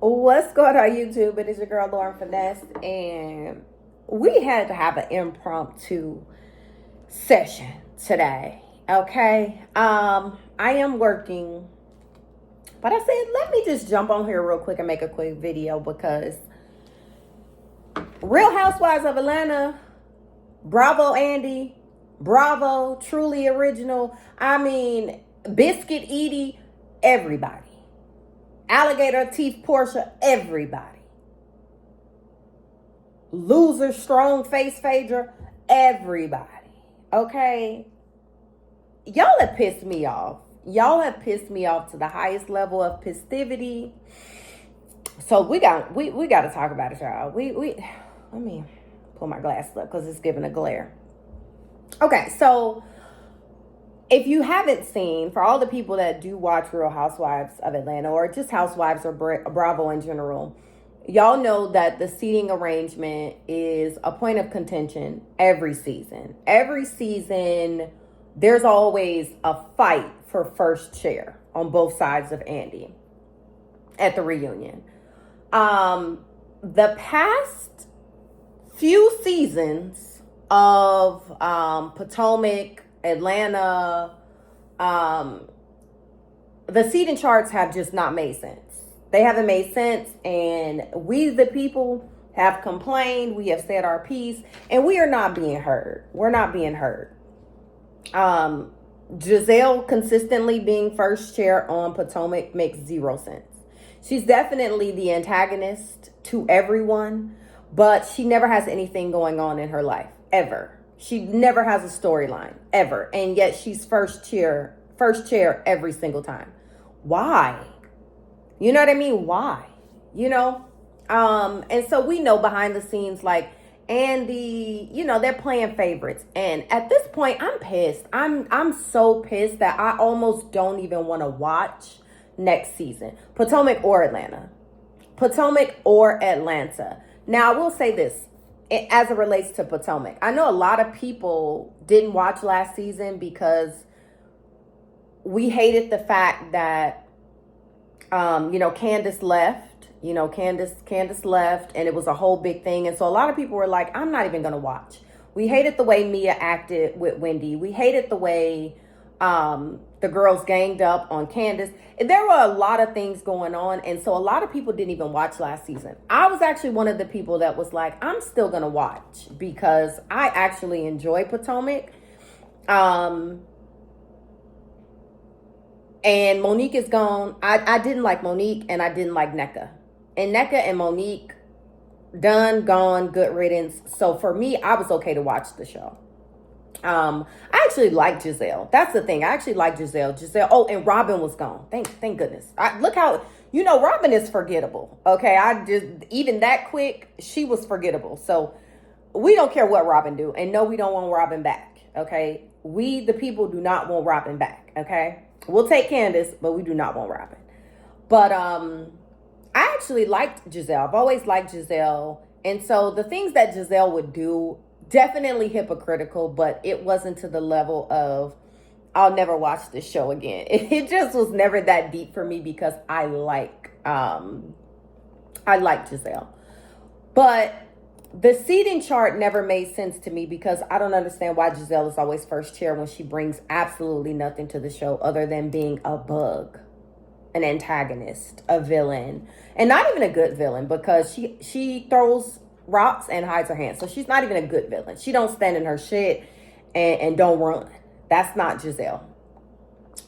What's going on YouTube? It is your girl Lauren Finesse, and we had to have an impromptu session today. Okay. I am working, but I said let me just jump on here real quick and make a quick video because Real Housewives of Atlanta, bravo Andy, bravo, truly original. I mean, Biscuit Edie, everybody. Alligator teeth Portia, everybody. Loser, strong face Phaedra, everybody. Okay? Y'all have pissed me off. Y'all have pissed me off to the highest level of festivity. So we got to talk about it, y'all. Let me pull my glasses up because it's giving a glare. Okay, so if you haven't seen, for all the people that do watch Real Housewives of Atlanta or just Housewives or Bravo in general, y'all know that the seating arrangement is a point of contention every season. Every season, there's always a fight for first chair on both sides of Andy at the reunion. The past few seasons of Potomac, Atlanta, the seating charts have just not made sense. They haven't made sense, and we the people have complained. We have said our piece, and we are not being heard. We're not being heard. Giselle consistently being first chair on Potomac makes zero sense. She's definitely the antagonist to everyone, but she never has anything going on in her life, ever. She never has a storyline, ever. And yet she's first chair every single time. Why? You know what I mean? Why? You know? And so we know behind the scenes, like Andy, you know, they're playing favorites. And at this point, I'm pissed. I'm so pissed that I almost don't even want to watch next season. Potomac or Atlanta. Potomac or Atlanta. Now, I will say this. As it relates to Potomac, I know a lot of people didn't watch last season because we hated the fact that, Candace left. Candace left, and it was a whole big thing. And so a lot of people were like, I'm not even going to watch. We hated the way Mia acted with Wendy. We hated the way the girls ganged up on Candace. There were a lot of things going on, and so a lot of people didn't even watch last season. I was actually one of the people that was like, I'm still gonna watch because I actually enjoy Potomac. And Monique is gone. I didn't like Monique, and I didn't like Nneka. And Nneka and Monique, done, gone, good riddance. So for me, I was okay to watch the show. I actually like Giselle. That's the thing. I actually like Giselle. Oh, and Robin was gone. Thank goodness. Look how, Robin is forgettable. Okay. Even that quick, she was forgettable. So we don't care what Robin do. And no, we don't want Robin back. Okay. We, the people, do not want Robin back. Okay. We'll take Candace, but we do not want Robin. But, I actually liked Giselle. I've always liked Giselle. And so the things that Giselle would do, definitely hypocritical, but it wasn't to the level of I'll never watch this show again. It just was never that deep for me because I like Giselle. But the seating chart never made sense to me because I don't understand why Giselle is always first chair when she brings absolutely nothing to the show other than being a bug, an antagonist, a villain, and not even a good villain because she throws rocks and hides her hands. So she's not even a good villain. She don't stand in her shit and don't run. That's not Giselle.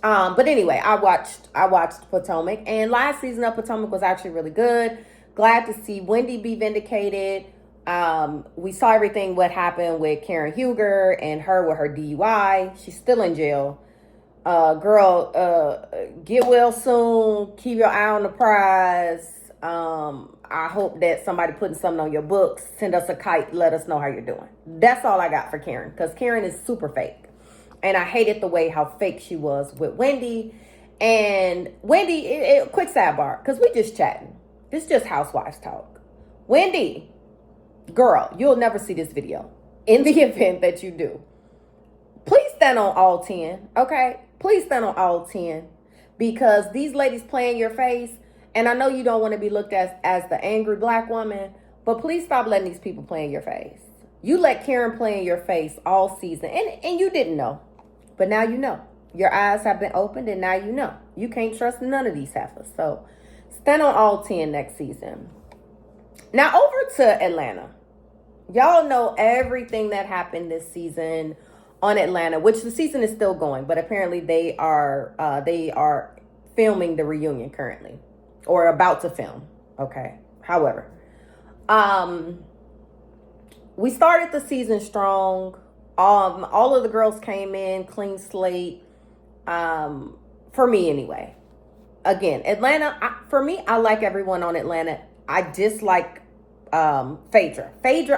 But anyway, I watched Potomac, and last season of Potomac was actually really good. Glad to see Wendy be vindicated. We saw everything what happened with Karen Huger and her with her DUI. She's still in jail. Girl, get well soon. Keep your eye on the prize. I hope that somebody putting something on your books. Send us a kite. Let us know how you're doing. That's all I got for Karen, because Karen is super fake. And I hated the way how fake she was with Wendy. And Wendy, quick sidebar, because we just chatting. This is just housewives talk. Wendy, girl, you'll never see this video. In the event that you do, please stand on all 10, okay? Please stand on all 10. Because these ladies play in your face. And I know you don't want to be looked at as the angry black woman, but please stop letting these people play in your face. You let Karen play in your face all season, and you didn't know. But now you know. Your eyes have been opened, and now you know. You can't trust none of these heifers. So stand on all 10 next season. Now over to Atlanta. Y'all know everything that happened this season on Atlanta, which the season is still going, but apparently they are filming the reunion currently, or about to film. Okay. However, we started the season strong. All of the girls came in clean slate. For me anyway. Again, Atlanta. For me, I like everyone on Atlanta. I dislike Phaedra.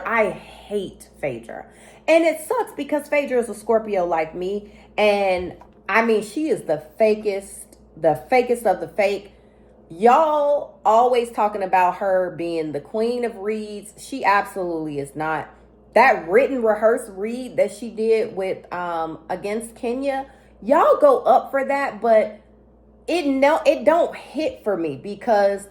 I hate Phaedra. And it sucks because Phaedra is a Scorpio like me. And I mean, she is the fakest of the fake. Y'all always talking about her being the queen of reads. She absolutely is not. That written rehearsed read that she did with against Kenya, y'all go up for that, but it don't hit for me because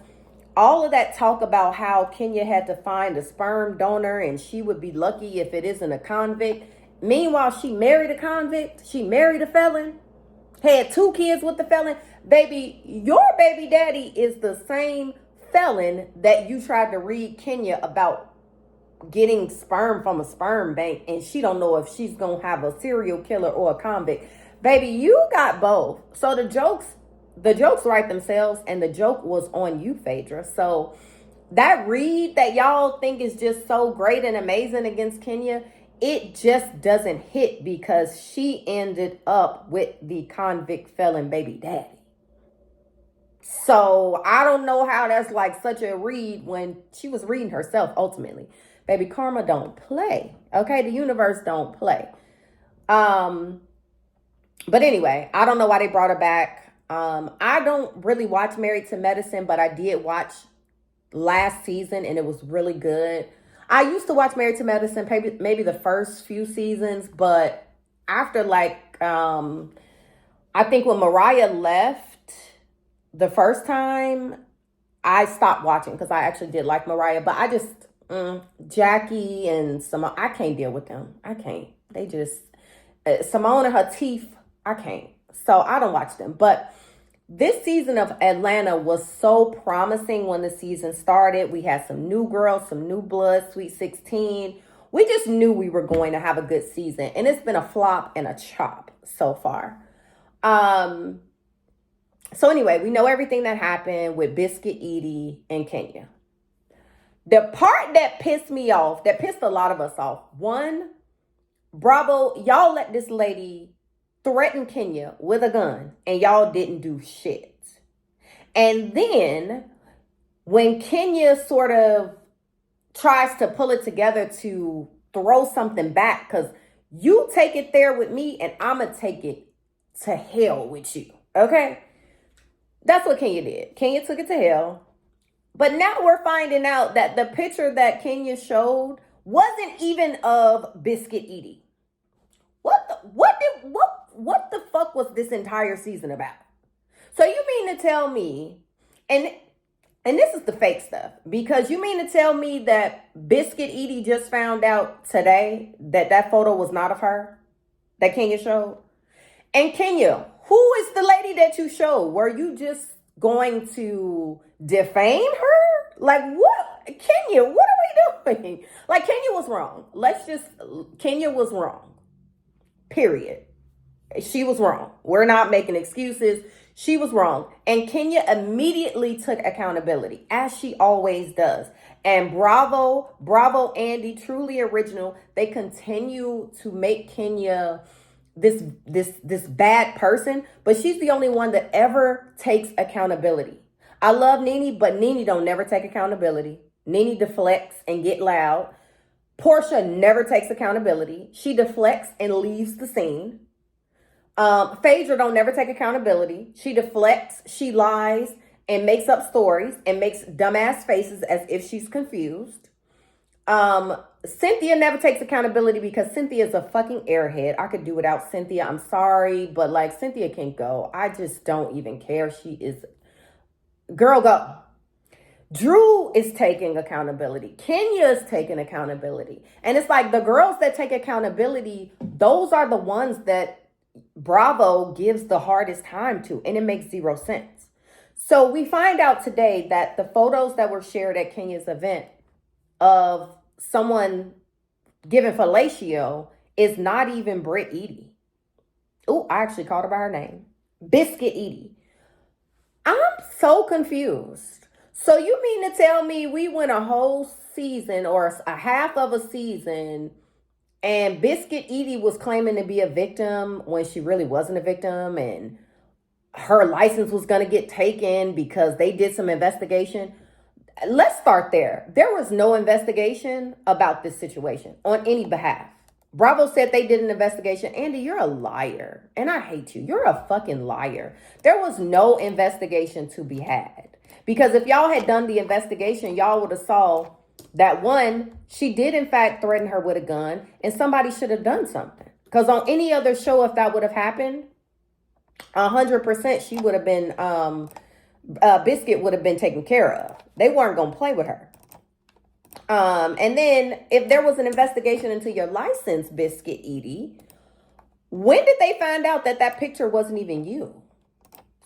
all of that talk about how Kenya had to find a sperm donor and she would be lucky if it isn't a convict. Meanwhile, she married a convict. She married a felon. Had 2 kids with the felon. Baby, your baby daddy is the same felon that you tried to read Kenya about getting sperm from a sperm bank, and she don't know if she's gonna have a serial killer or a convict. Baby, you got both. So the jokes write themselves, and the joke was on you, Phaedra. So that read that y'all think is just so great and amazing against Kenya, it just doesn't hit because she ended up with the convict felon baby daddy. So I don't know how that's like such a read when she was reading herself ultimately. Baby, karma don't play. Okay, the universe don't play. But anyway, I don't know why they brought her back. I don't really watch Married to Medicine, but I did watch last season and it was really good. I used to watch Married to Medicine maybe the first few seasons, but after I think when Mariah left the first time, I stopped watching because I actually did like Mariah, but I just Jackie and Simone, I can't deal with them. I can't. They just Simone and her teeth, I can't. So I don't watch them. But this season of Atlanta was so promising when the season started. We had some new girls, some new blood, Sweet 16. We just knew we were going to have a good season. And it's been a flop and a chop so far. So anyway, we know everything that happened with Biscuit, Edie, and Kenya. The part that pissed me off, that pissed a lot of us off. One, Bravo, y'all let this lady threaten Kenya with a gun and y'all didn't do shit. And then when Kenya sort of tries to pull it together to throw something back, because you take it there with me and I'm going to take it to hell with you. Okay? That's what Kenya did. Kenya took it to hell. But now we're finding out that the picture that Kenya showed wasn't even of Biscuit Edie. What the fuck was this entire season about? So you mean to tell me, and this is the fake stuff, because you mean to tell me that Biscuit Edie just found out today that photo was not of her that Kenya showed? And Kenya, who is the lady that you showed? Were you just going to defame her? Like, what? Kenya, what are we doing? Like, Kenya was wrong. Kenya was wrong. Period. She was wrong. We're not making excuses. She was wrong. And Kenya immediately took accountability, as she always does. And bravo, Andy, truly original. They continue to make Kenya this bad person, but she's the only one that ever takes accountability. I love Nene, but Nene don't never take accountability. Nene deflects and get loud. Portia never takes accountability. She deflects and leaves the scene. Phaedra don't never take accountability. She deflects, she lies, and makes up stories and makes dumbass faces as if she's confused. Cynthia never takes accountability because Cynthia is a fucking airhead. I could do without Cynthia. I'm sorry, but like Cynthia can go. I just don't even care. She is Girl, go. Drew is taking accountability. Kenya is taking accountability. And it's like the girls that take accountability, those are the ones that Bravo gives the hardest time to. And it makes zero sense. So we find out today that the photos that were shared at Kenya's event of someone giving fellatio is not even Britt Edie. Oh, I actually called her by her name. Biscuit Edie. I'm so confused. So you mean to tell me we went a whole season or a half of a season and Biscuit Edie was claiming to be a victim when she really wasn't a victim, and her license was going to get taken because they did some investigation? Let's start there. There was no investigation about this situation on any behalf. Bravo said they did an investigation. Andy, you're a liar. And I hate you. You're a fucking liar. There was no investigation to be had. Because if y'all had done the investigation, y'all would have saw that one, she did in fact threaten her with a gun, and somebody should have done something. Because on any other show, if that would have happened, 100% she would have been, Biscuit would have been taken care of. They weren't going to play with her. And then if there was an investigation into your license, Biscuit Edie, when did they find out that that picture wasn't even you?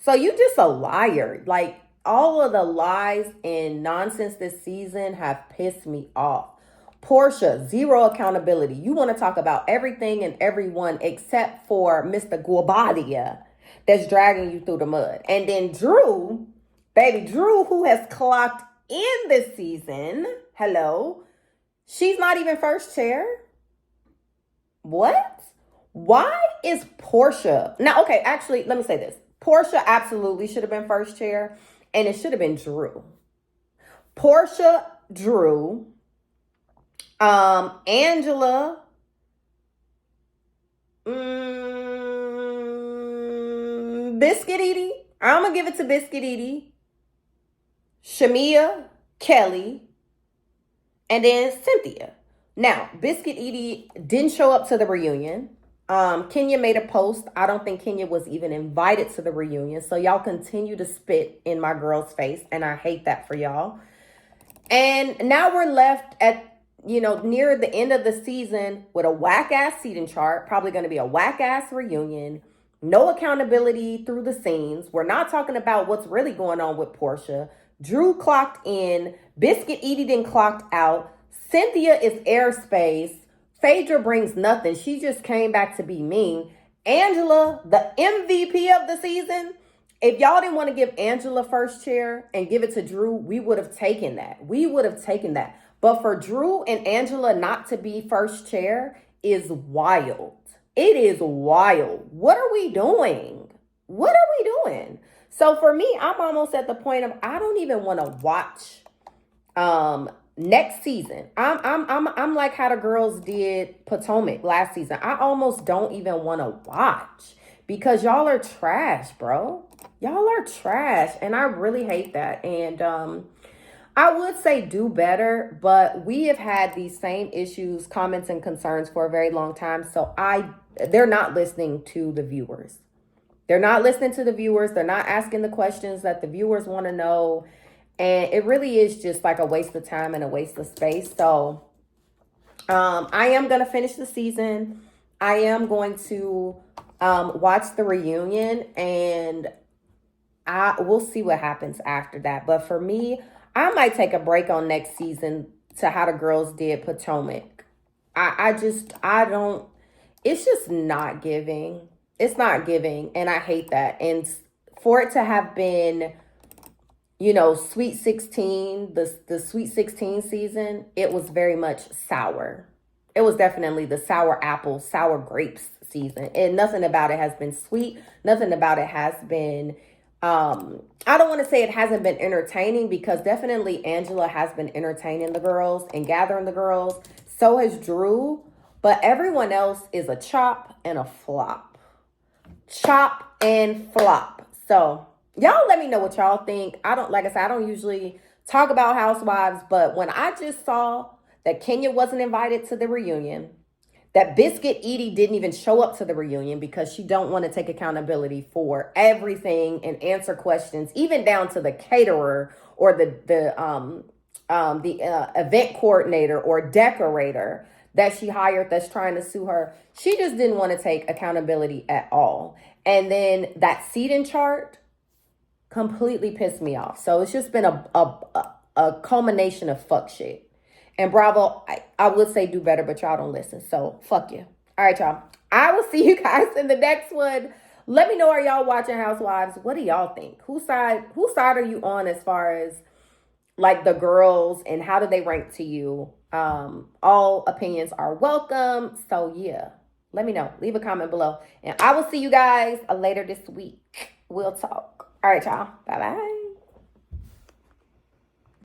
So you just a liar. Like, all of the lies and nonsense this season have pissed me off. Portia, zero accountability. You want to talk about everything and everyone except for Mr. Guabadia that's dragging you through the mud. And then Drew, baby Drew, who has clocked in this season, hello, she's not even first chair. What? Why is Portia? Now, okay, actually, let me say this. Portia absolutely should have been first chair, and it should have been Drew. Portia, Drew, Angela, Biscuit Edie. I'm going to give it to Biscuit Edie. Shamia, Kelly, and then Cynthia. Now, Biscuit Edie didn't show up to the reunion. Kenya made a post. I don't think Kenya was even invited to the reunion. So y'all continue to spit in my girl's face, and I hate that for y'all. And now we're left at, near the end of the season with a whack-ass seating chart, probably going to be a whack-ass reunion, no accountability through the scenes. We're not talking about what's really going on with Portia. Drew clocked in. Biscuit Edie didn't clocked out. Cynthia is airspace. Phaedra brings nothing. She just came back to be mean. Angela, the MVP of the season. If y'all didn't want to give Angela first chair and give it to Drew, we would have taken that. We would have taken that. But for Drew and Angela not to be first chair is wild. It is wild. What are we doing? What are we doing? So for me, I'm almost at the point of I don't even want to watch next season. I'm like how the girls did Potomac last season. I almost don't even want to watch because y'all are trash, bro. Y'all are trash, and I really hate that. And I would say do better, but we have had these same issues, comments, and concerns for a very long time. So they're not listening to the viewers. They're not listening to the viewers. They're not asking the questions that the viewers want to know. And it really is just like a waste of time and a waste of space. So I am going to finish the season. I am going to watch the reunion, and we'll see what happens after that. But for me, I might take a break on next season to how the girls did Potomac. It's just not giving. It's not giving, and I hate that. And for it to have been, Sweet 16, the Sweet 16 season, it was very much sour. It was definitely the sour apple, sour grapes season. And nothing about it has been sweet. Nothing about it has been, I don't want to say it hasn't been entertaining, because definitely Angela has been entertaining the girls and gathering the girls. So has Drew. But everyone else is a chop and a flop. Chop and flop. So y'all let me know what y'all think. I don't usually talk about Housewives, but when I just saw that Kenya wasn't invited to the reunion, That Biscuit Edie didn't even show up to the reunion because she don't want to take accountability for everything and answer questions, even down to the caterer or the event coordinator or decorator that she hired that's trying to sue her. She just didn't want to take accountability at all. And then that seating chart completely pissed me off. So it's just been a culmination of fuck shit. And Bravo, I would say do better, but y'all don't listen. So fuck you. All right, y'all. I will see you guys in the next one. Let me know, are y'all watching Housewives? What do y'all think? Whose side are you on as far as like the girls, and how do they rank to you? All opinions are welcome. So yeah, let me know. Leave a comment below. And I will see you guys later this week. We'll talk. All right, y'all. Bye-bye.